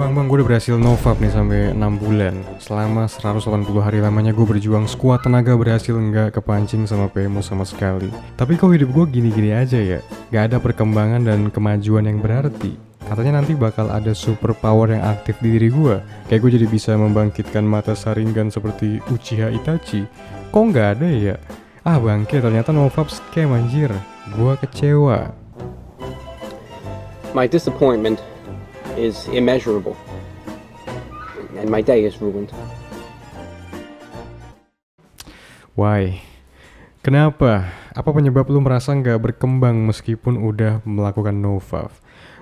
Bang, gue udah berhasil novap nih sampai 6 bulan. Selama 180 hari lamanya gue berjuang sekuat tenaga berhasil nggak kepancing sama PMO sama sekali. Tapi kok hidup gue gini-gini aja ya? Gak ada perkembangan dan kemajuan yang berarti. Katanya nanti bakal ada super power yang aktif di diri gue. Kayak gue jadi bisa membangkitkan mata Sharingan seperti Uchiha Itachi. Kok nggak ada ya? Ah bangke, ternyata novap scam anjir. Gue kecewa. My disappointment is immeasurable, and my day is ruined. Why? Kenapa? Apa penyebab lu merasa nggak berkembang meskipun udah melakukan novap?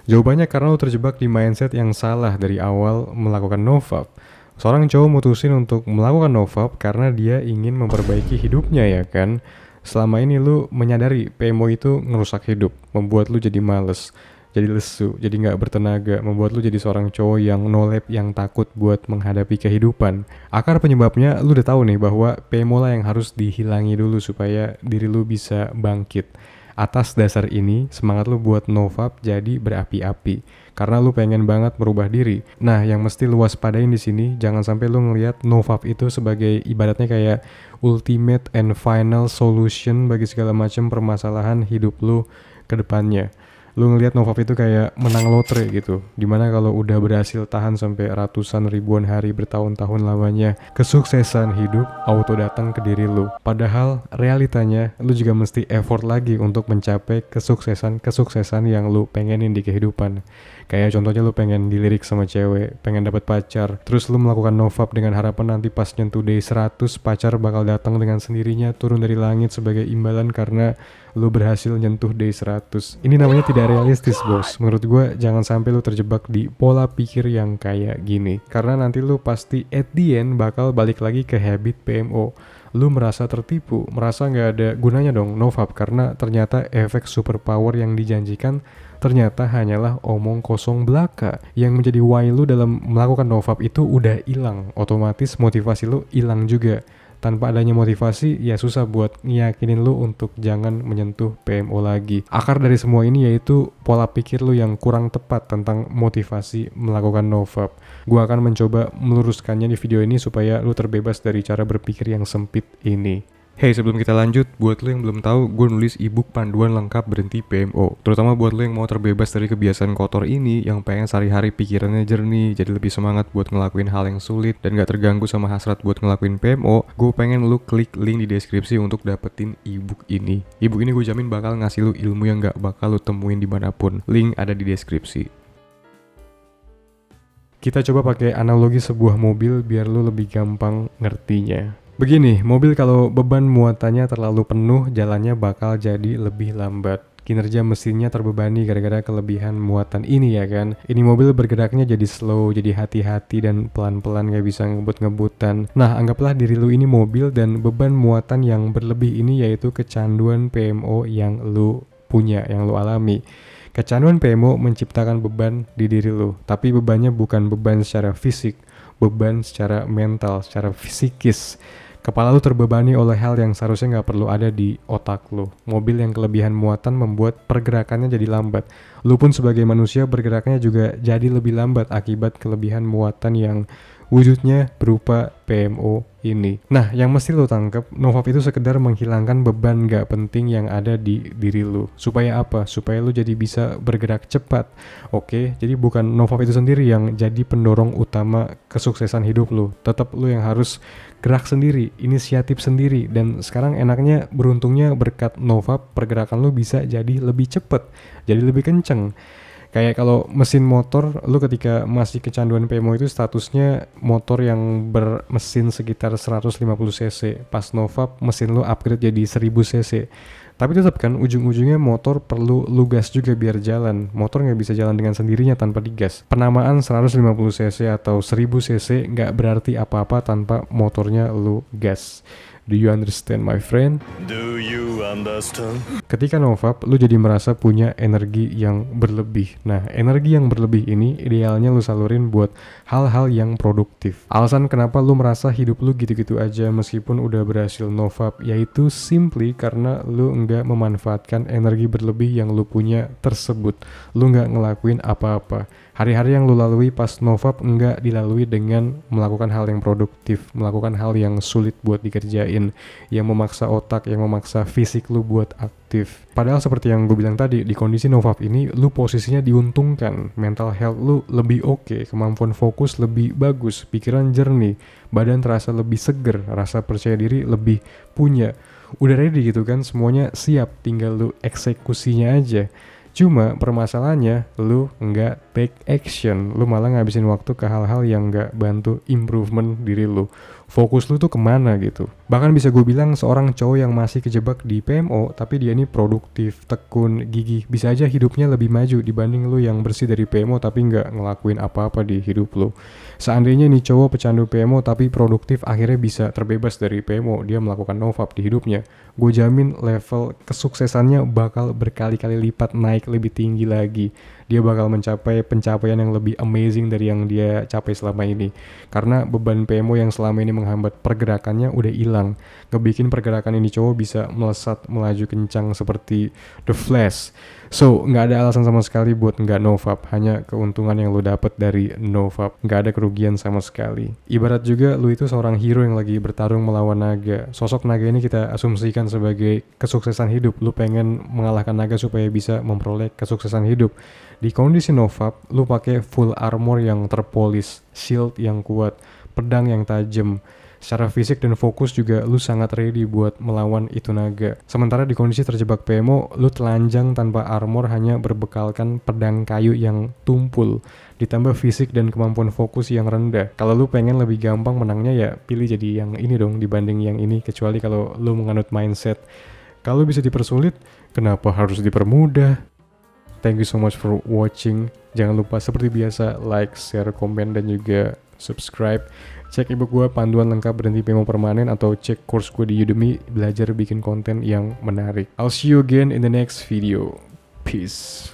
Jawabannya karena lu terjebak di mindset yang salah dari awal melakukan novap. Seorang cowok mutusin untuk melakukan novap karena dia ingin memperbaiki hidupnya ya kan? Selama ini lu menyadari PMO itu ngerusak hidup, membuat lu jadi males, jadi lesu, jadi nggak bertenaga, membuat lu jadi seorang cowok yang no-lab, yang takut buat menghadapi kehidupan. Akar penyebabnya lu udah tahu nih bahwa PMO lah yang harus dihilangi dulu supaya diri lu bisa bangkit. Atas dasar ini, semangat lu buat novap jadi berapi-api karena lu pengen banget merubah diri. Nah, yang mesti lu waspadain di sini, jangan sampai lu ngelihat novap itu sebagai ibaratnya kayak ultimate and final solution bagi segala macam permasalahan hidup lu ke depannya. Lu ngelihat novap itu kayak menang lotre gitu, dimana kalau udah berhasil tahan sampai ratusan ribuan hari bertahun-tahun lamanya, kesuksesan hidup auto datang ke diri lu. Padahal realitanya lu juga mesti effort lagi untuk mencapai kesuksesan yang lu pengenin di kehidupan. Kayak contohnya lu pengen dilirik sama cewek, pengen dapat pacar, terus lu melakukan novap dengan harapan nanti pas nyentuh day 100 pacar bakal datang dengan sendirinya turun dari langit sebagai imbalan karena lu berhasil nyentuh day 100. Ini namanya tidak realistis bos. Menurut gue jangan sampai lu terjebak di pola pikir yang kayak gini, karena nanti lu pasti at the end bakal balik lagi ke habit PMO. Lu merasa tertipu, merasa gak ada gunanya dong novap karena ternyata efek superpower yang dijanjikan ternyata hanyalah omong kosong belaka. Yang menjadi why lu dalam melakukan novap itu udah hilang, otomatis motivasi lu hilang juga. Tanpa adanya motivasi, ya susah buat ngiyakinin lu untuk jangan menyentuh PMO lagi. Akar dari semua ini yaitu pola pikir lu yang kurang tepat tentang motivasi melakukan novap. Gua akan mencoba meluruskannya di video ini supaya lu terbebas dari cara berpikir yang sempit ini. Hey, sebelum kita lanjut, buat lo yang belum tahu, gue nulis ebook panduan lengkap berhenti PMO. Terutama buat lo yang mau terbebas dari kebiasaan kotor ini, yang pengen sehari-hari pikirannya jernih, jadi lebih semangat buat ngelakuin hal yang sulit, dan gak terganggu sama hasrat buat ngelakuin PMO, gue pengen lo klik link di deskripsi untuk dapetin ebook ini. Ebook ini gue jamin bakal ngasih lo ilmu yang gak bakal lo temuin dimanapun. Link ada di deskripsi. Kita coba pakai analogi sebuah mobil biar lo lebih gampang ngertinya. Begini, mobil kalau beban muatannya terlalu penuh, jalannya bakal jadi lebih lambat. Kinerja mesinnya terbebani gara-gara kelebihan muatan ini ya kan. Ini mobil bergeraknya jadi slow, jadi hati-hati dan pelan-pelan gak bisa ngebut-ngebutan. Nah, anggaplah diri lu ini mobil dan beban muatan yang berlebih ini yaitu kecanduan PMO yang lu punya, yang lu alami. Kecanduan PMO menciptakan beban di diri lu, tapi bebannya bukan beban secara fisik, beban secara mental, secara psikis. Kepala lu terbebani oleh hal yang seharusnya gak perlu ada di otak lu. Mobil yang kelebihan muatan membuat pergerakannya jadi lambat. Lu pun sebagai manusia bergeraknya juga jadi lebih lambat akibat kelebihan muatan yang wujudnya berupa PMO ini. Nah, yang mesti lu tangkep, novap itu sekedar menghilangkan beban gak penting yang ada di diri lu. Supaya apa? Supaya lu jadi bisa bergerak cepat. Oke, jadi bukan novap itu sendiri yang jadi pendorong utama kesuksesan hidup lu. Tetap lu yang harus gerak sendiri, inisiatif sendiri. Dan sekarang enaknya, beruntungnya berkat novap, pergerakan lu bisa jadi lebih cepat, jadi lebih kenceng. Kayak kalau mesin motor, lu ketika masih kecanduan PMO itu statusnya motor yang bermesin sekitar 150 cc. Pas novap, mesin lu upgrade jadi 1000 cc. Tapi tetap kan, ujung-ujungnya motor perlu lu gas juga biar jalan. Motor nggak bisa jalan dengan sendirinya tanpa digas. Penamaan 150 cc atau 1000 cc nggak berarti apa-apa tanpa motornya lu gas. Do you understand, my friend? Do you understand? Ketika novap, lu jadi merasa punya energi yang berlebih. Nah, energi yang berlebih ini idealnya lu salurin buat hal-hal yang produktif. Alasan kenapa lu merasa hidup lu gitu-gitu aja meskipun udah berhasil novap, yaitu simply karena lu nggak memanfaatkan energi berlebih yang lu punya tersebut. Lu nggak ngelakuin apa-apa. Hari-hari yang lu lalui pas NoFap nggak dilalui dengan melakukan hal yang produktif, melakukan hal yang sulit buat dikerjain, yang memaksa otak, yang memaksa fisik lu buat aktif. Padahal seperti yang gue bilang tadi, di kondisi NoFap ini lu posisinya diuntungkan, mental health lu lebih oke, kemampuan fokus lebih bagus, pikiran jernih, badan terasa lebih seger, rasa percaya diri lebih punya. Udah ready gitu kan, semuanya siap, tinggal lu eksekusinya aja. Cuma permasalahannya lu nggak take action, lu malah ngabisin waktu ke hal-hal yang nggak bantu improvement diri lu. Fokus lu tuh kemana gitu. Bahkan bisa gue bilang seorang cowok yang masih kejebak di PMO tapi dia ini produktif, tekun, gigih, bisa aja hidupnya lebih maju dibanding lu yang bersih dari PMO tapi nggak ngelakuin apa-apa di hidup lu. Seandainya nih cowok pecandu PMO tapi produktif akhirnya bisa terbebas dari PMO, dia melakukan NoFap di hidupnya, gue jamin level kesuksesannya bakal berkali-kali lipat naik lebih tinggi lagi. Dia bakal mencapai pencapaian yang lebih amazing dari yang dia capai selama ini. Karena beban PMO yang selama ini menghambat pergerakannya udah hilang. Ngebikin pergerakan ini cowok bisa melesat melaju kencang seperti The Flash. So, nggak ada alasan sama sekali buat nggak NoFap. Hanya keuntungan yang lu dapet dari NoFap. Nggak ada kerugian sama sekali. Ibarat juga lu itu seorang hero yang lagi bertarung melawan naga. Sosok naga ini kita asumsikan sebagai kesuksesan hidup. Lu pengen mengalahkan naga supaya bisa memperoleh kesuksesan hidup. Di kondisi NoFap, lu pakai full armor yang terpolis, shield yang kuat, pedang yang tajam. Secara fisik dan fokus juga lu sangat ready buat melawan itu naga. Sementara di kondisi terjebak PMO, lu telanjang tanpa armor hanya berbekalkan pedang kayu yang tumpul. Ditambah fisik dan kemampuan fokus yang rendah. Kalau lu pengen lebih gampang menangnya ya pilih jadi yang ini dong dibanding yang ini. Kecuali kalau lu menganut mindset, kalau bisa dipersulit, kenapa harus dipermudah? Thank you so much for watching. Jangan lupa seperti biasa like, share, komen, dan juga subscribe. Cek ebook gue panduan lengkap berhenti PMO permanen atau cek course gue di Udemy belajar bikin konten yang menarik. I'll see you again in the next video. Peace.